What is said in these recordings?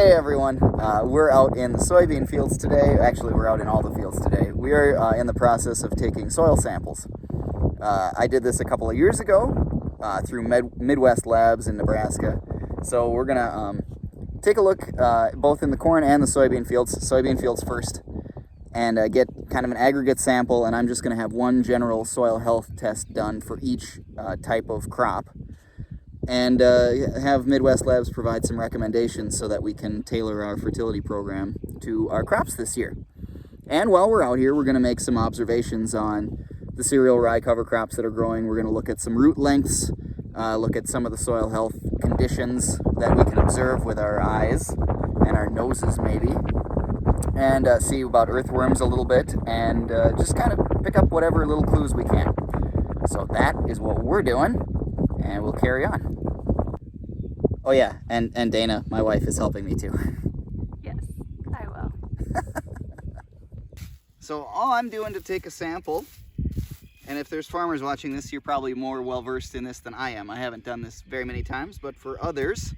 Hey everyone, we're out in the soybean fields today. Actually, we're out in all the fields today. We are in the process of taking soil samples. I did this a couple of years ago through Midwest Labs in Nebraska. So we're gonna take a look both in the corn and the soybean fields first, and get kind of an aggregate sample, and I'm just gonna have one general soil health test done for each type of crop. And have Midwest Labs provide some recommendations so that we can tailor our fertility program to our crops this year. And while we're out here, we're going to make some observations on the cereal rye cover crops that are growing. We're going to look at some root lengths, look at some of the soil health conditions that we can observe with our eyes and our noses maybe, and see about earthworms a little bit, and just kind of pick up whatever little clues we can. So that is what we're doing, and we'll carry on. Oh yeah, and Dana, my wife, is helping me too. Yes, I will. So all I'm doing to take a sample, and if there's farmers watching this, you're probably more well-versed in this than I am. I haven't done this very many times, but for others,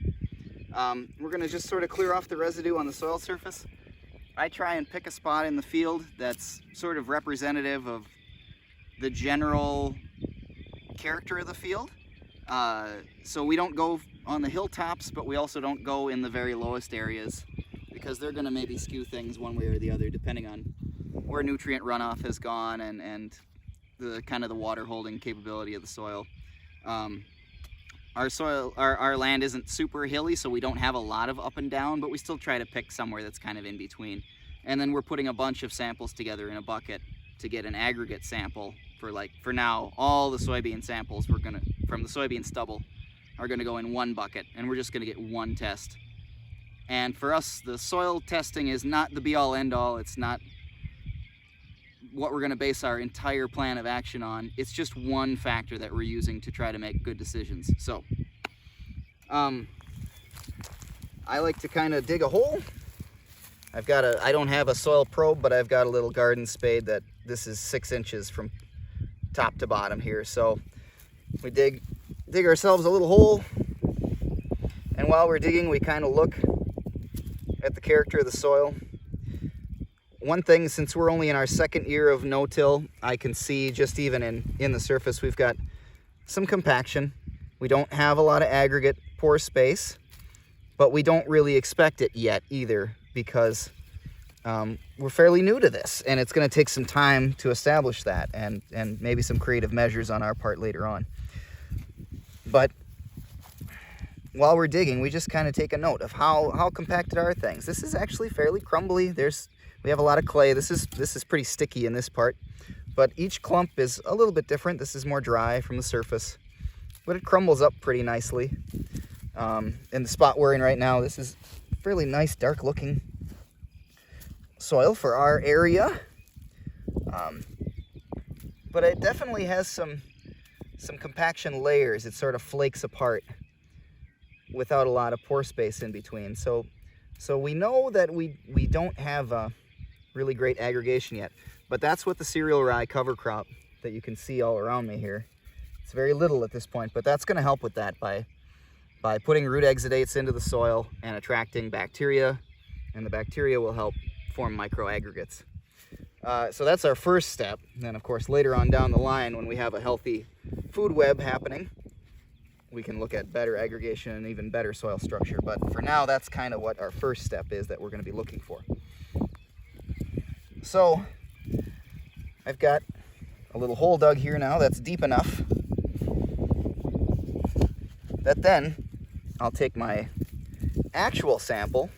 we're gonna just sort of clear off the residue on the soil surface. I try and pick a spot in the field that's sort of representative of the general character of the field. So we don't go on the hilltops, but we also don't go in the very lowest areas, because they're going to maybe skew things one way or the other depending on where nutrient runoff has gone and the kind of the water holding capability of the soil. Our land isn't super hilly, so we don't have a lot of up and down, but we still try to pick somewhere that's kind of in between. And then we're putting a bunch of samples together in a bucket to get an aggregate sample for now, all the soybean samples from the soybean stubble are gonna go in one bucket, and we're just gonna get one test. And for us, the soil testing is not the be-all end-all. It's not what we're gonna base our entire plan of action on. It's just one factor that we're using to try to make good decisions. So, I like to kind of dig a hole. I don't have a soil probe, but I've got a little garden spade this is 6 inches from top to bottom here. So we dig ourselves a little hole, and while we're digging, we kind of look at the character of the soil. One thing, since we're only in our second year of no-till, I can see just even in the surface we've got some compaction. We don't have a lot of aggregate pore space, but we don't really expect it yet either, because we're fairly new to this, and it's going to take some time to establish that, and maybe some creative measures on our part later on. But while we're digging, we just kind of take a note of how compacted are things. This is actually fairly crumbly. We have a lot of clay. This is pretty sticky in this part, but each clump is a little bit different. This is more dry from the surface, but it crumbles up pretty nicely. In the spot we're in right now, this is fairly nice, dark looking soil for our area, but it definitely has some compaction layers. It sort of flakes apart without a lot of pore space in between. So we know that we don't have a really great aggregation yet, but that's what the cereal rye cover crop that you can see all around me here. It's very little at this point, but that's going to help with that by putting root exudates into the soil and attracting bacteria, and the bacteria will help form microaggregates. So that's our first step. And then, of course, later on down the line, when we have a healthy food web happening, we can look at better aggregation and even better soil structure. But for now, that's kind of what our first step is that we're going to be looking for. So I've got a little hole dug here now that's deep enough that then I'll take my actual sample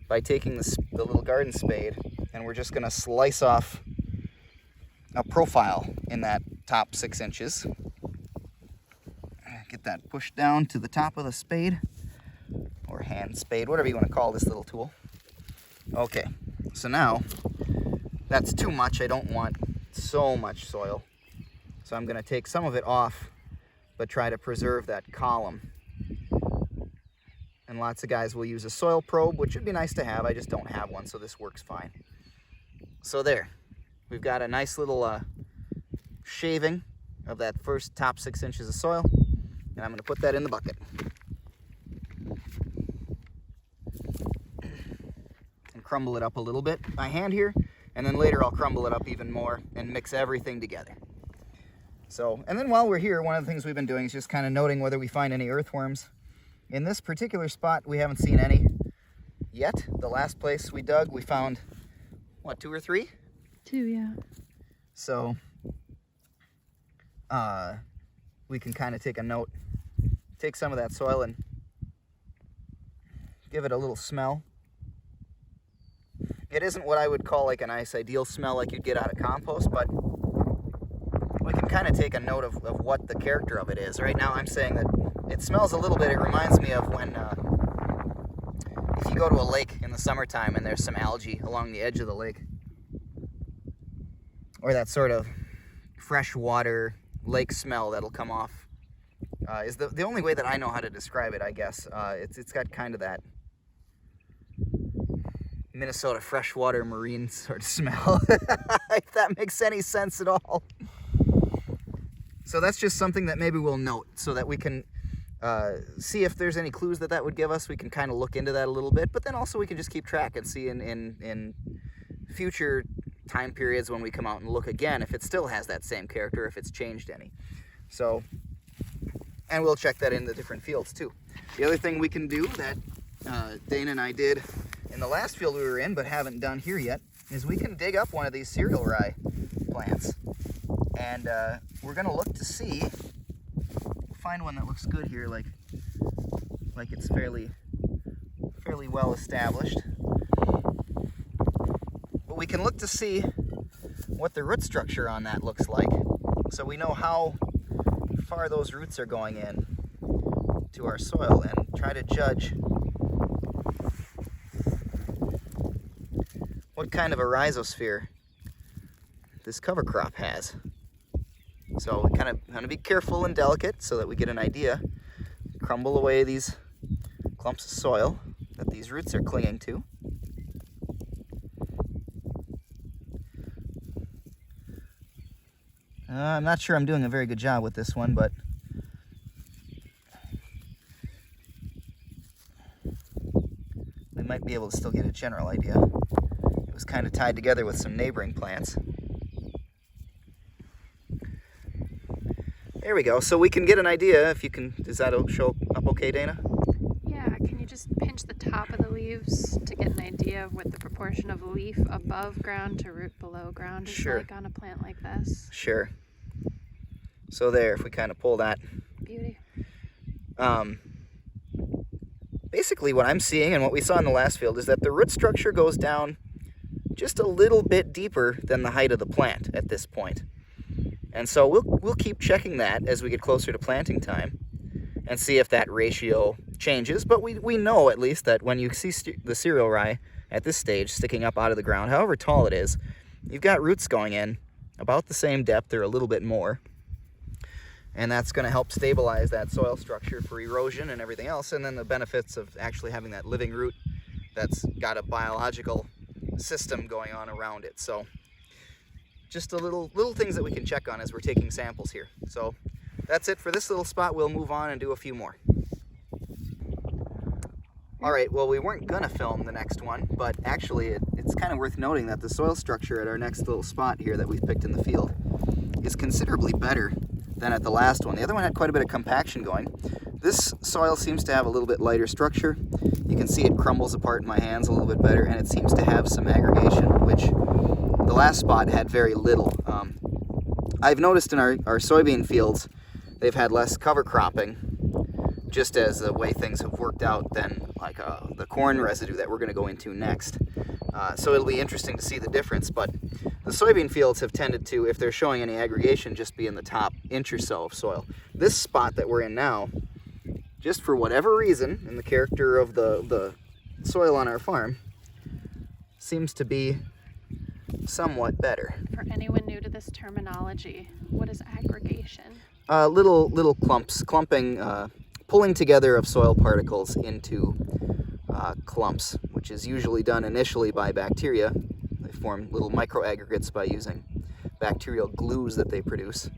by taking the little garden spade, and we're just going to slice off a profile in that top 6 inches. Get that pushed down to the top of the spade, or hand spade, whatever you want to call this little tool. Okay, so now that's too much. I don't want so much soil, so I'm going to take some of it off, but try to preserve that column. And lots of guys will use a soil probe, which would be nice to have. I just don't have one, so this works fine. So there, we've got a nice little shaving of that first top 6 inches of soil, and I'm going to put that in the bucket. crumble it up a little bit by hand here, and then later I'll crumble it up even more and mix everything together. So, and then while we're here, one of the things we've been doing is just kind of noting whether we find any earthworms. In this particular spot, we haven't seen any yet. The last place we dug, we found, what, 2 or 3? 2, yeah. So, we can kind of take a note, take some of that soil and give it a little smell. It isn't what I would call like a nice ideal smell like you'd get out of compost, but we can kind of take a note of what the character of it is. Right now I'm saying that it smells a little bit, it reminds me of when, if you go to a lake in the summertime and there's some algae along the edge of the lake, or that sort of freshwater lake smell that'll come off, is the only way that I know how to describe it, I guess. It's got kind of that Minnesota freshwater marine sort of smell, if that makes any sense at all. So that's just something that maybe we'll note so that we can see if there's any clues that would give us. We can kind of look into that a little bit, but then also we can just keep track and see in future time periods when we come out and look again if it still has that same character, if it's changed any. So, and we'll check that in the different fields too. The other thing we can do that Dana and I did in the last field we were in but haven't done here yet is we can dig up one of these cereal rye plants, and we're going to look to see, find one that looks good here, like it's fairly well established. But we can look to see what the root structure on that looks like, so we know how far those roots are going in to our soil, and try to judge what kind of a rhizosphere this cover crop has. So we kind of want to be careful and delicate so that we get an idea. Crumble away these clumps of soil that these roots are clinging to. I'm not sure I'm doing a very good job with this one, but we might be able to still get a general idea. It was kind of tied together with some neighboring plants. There we go. So we can get an idea if you can. Does that show up okay, Dana? Yeah, can you just pinch the top of the leaves to get an idea of what the proportion of leaf above ground to root below ground is Sure. like on a plant like this? Sure. So there, if we kind of pull that. Beauty. Basically what I'm seeing and what we saw in the last field is that the root structure goes down just a little bit deeper than the height of the plant at this point. And so we'll keep checking that as we get closer to planting time and see if that ratio changes. But we know at least that when you see the cereal rye at this stage sticking up out of the ground, however tall it is, you've got roots going in about the same depth or a little bit more. And that's going to help stabilize that soil structure for erosion and everything else. And then the benefits of actually having that living root that's got a biological system going on around it. So just a little things that we can check on as we're taking samples here. So that's it for this little spot. We'll move on and do a few more. All right, well, we weren't gonna film the next one, but actually it's kind of worth noting that the soil structure at our next little spot here that we've picked in the field is considerably better than at the last one. The other one had quite a bit of compaction going. This soil seems to have a little bit lighter structure. You can see it crumbles apart in my hands a little bit better, and it seems to have some aggregation, which the last spot had very little. I've noticed in our soybean fields, they've had less cover cropping, just as the way things have worked out than like the corn residue that we're going to go into next. So it'll be interesting to see the difference, but the soybean fields have tended to, if they're showing any aggregation, just be in the top inch or so of soil. This spot that we're in now, just for whatever reason, in the character of the soil on our farm, seems to be somewhat better. For anyone new to this terminology, what is aggregation? Little clumps, clumping, pulling together of soil particles into clumps, which is usually done initially by bacteria. They form little microaggregates by using bacterial glues that they produce.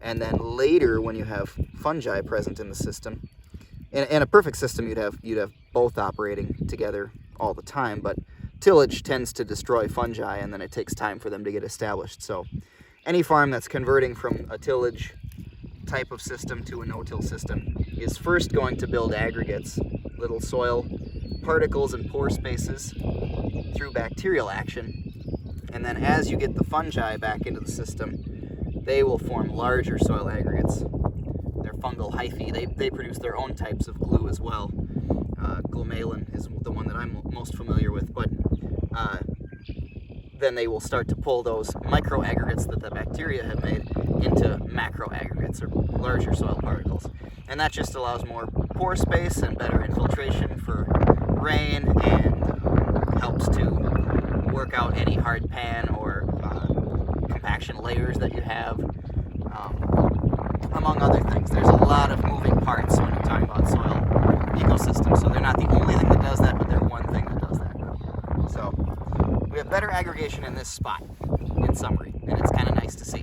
And then later, when you have fungi present in the system, in a perfect system, you'd have both operating together all the time, but tillage tends to destroy fungi, and then it takes time for them to get established. So any farm that's converting from a tillage type of system to a no-till system is first going to build aggregates, little soil particles and pore spaces through bacterial action. And then as you get the fungi back into the system, they will form larger soil aggregates. They're fungal hyphae. They produce their own types of glue as well. Glomalin is the one that I'm most familiar with, but then they will start to pull those micro aggregates that the bacteria have made into macro aggregates, or larger soil particles. And that just allows more pore space and better infiltration for rain, and helps to work out any hard pan or compaction layers that you have, among other things. There's a lot of moving parts when you're talking about soil ecosystems, so they're not the only thing that does that, but they're one thing that does that. So we have better aggregation in this spot, in summary, and it's kind of nice to see.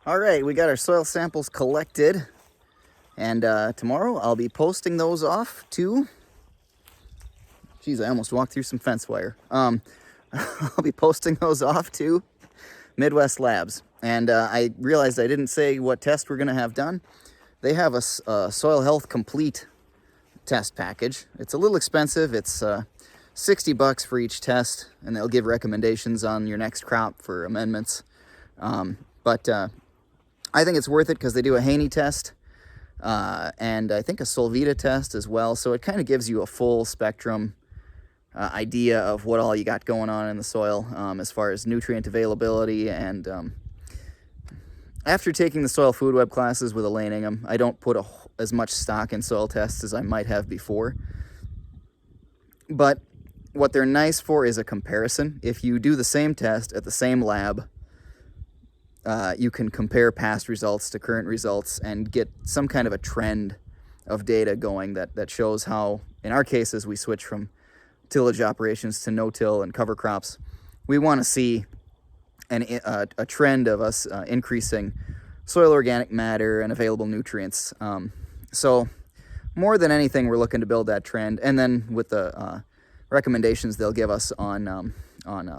All right, we got our soil samples collected, and tomorrow I'll be posting those off to, geez, I almost walked through some fence wire. I'll be posting those off to Midwest Labs. And I realized I didn't say what test we're going to have done. They have a Soil Health Complete test package. It's a little expensive. It's $60 for each test, and they'll give recommendations on your next crop for amendments. But I think it's worth it because they do a Haney test, and I think a Solvita test as well. So it kind of gives you a full spectrum idea of what all you got going on in the soil, as far as nutrient availability. And after taking the soil food web classes with Elaine Ingham, I don't put as much stock in soil tests as I might have before. But what they're nice for is a comparison. If you do the same test at the same lab, you can compare past results to current results and get some kind of a trend of data going that shows how, in our cases, we switch from tillage operations to no-till and cover crops. We want to see a trend of us increasing soil organic matter and available nutrients. So more than anything, we're looking to build that trend. And then with the recommendations they'll give us on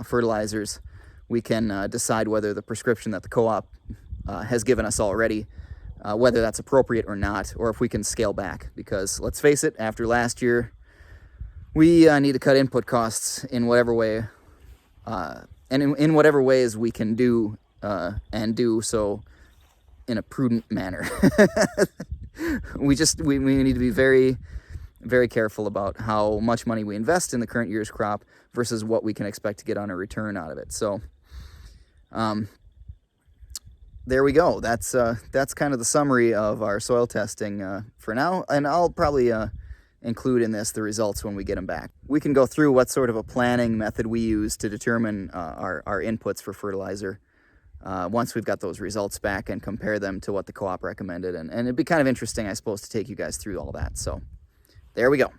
fertilizers, we can decide whether the prescription that the co-op has given us already, whether that's appropriate or not, or if we can scale back. Because let's face it, after last year, we need to cut input costs in whatever way, and in whatever ways we can do, and do so in a prudent manner. we need to be very, very careful about how much money we invest in the current year's crop versus what we can expect to get on a return out of it. So, there we go. That's kind of the summary of our soil testing for now, and I'll probably include in this the results when we get them back. We can go through what sort of a planning method we use to determine our inputs for fertilizer once we've got those results back and compare them to what the co-op recommended. And it'd be kind of interesting, I suppose, to take you guys through all that. So there we go.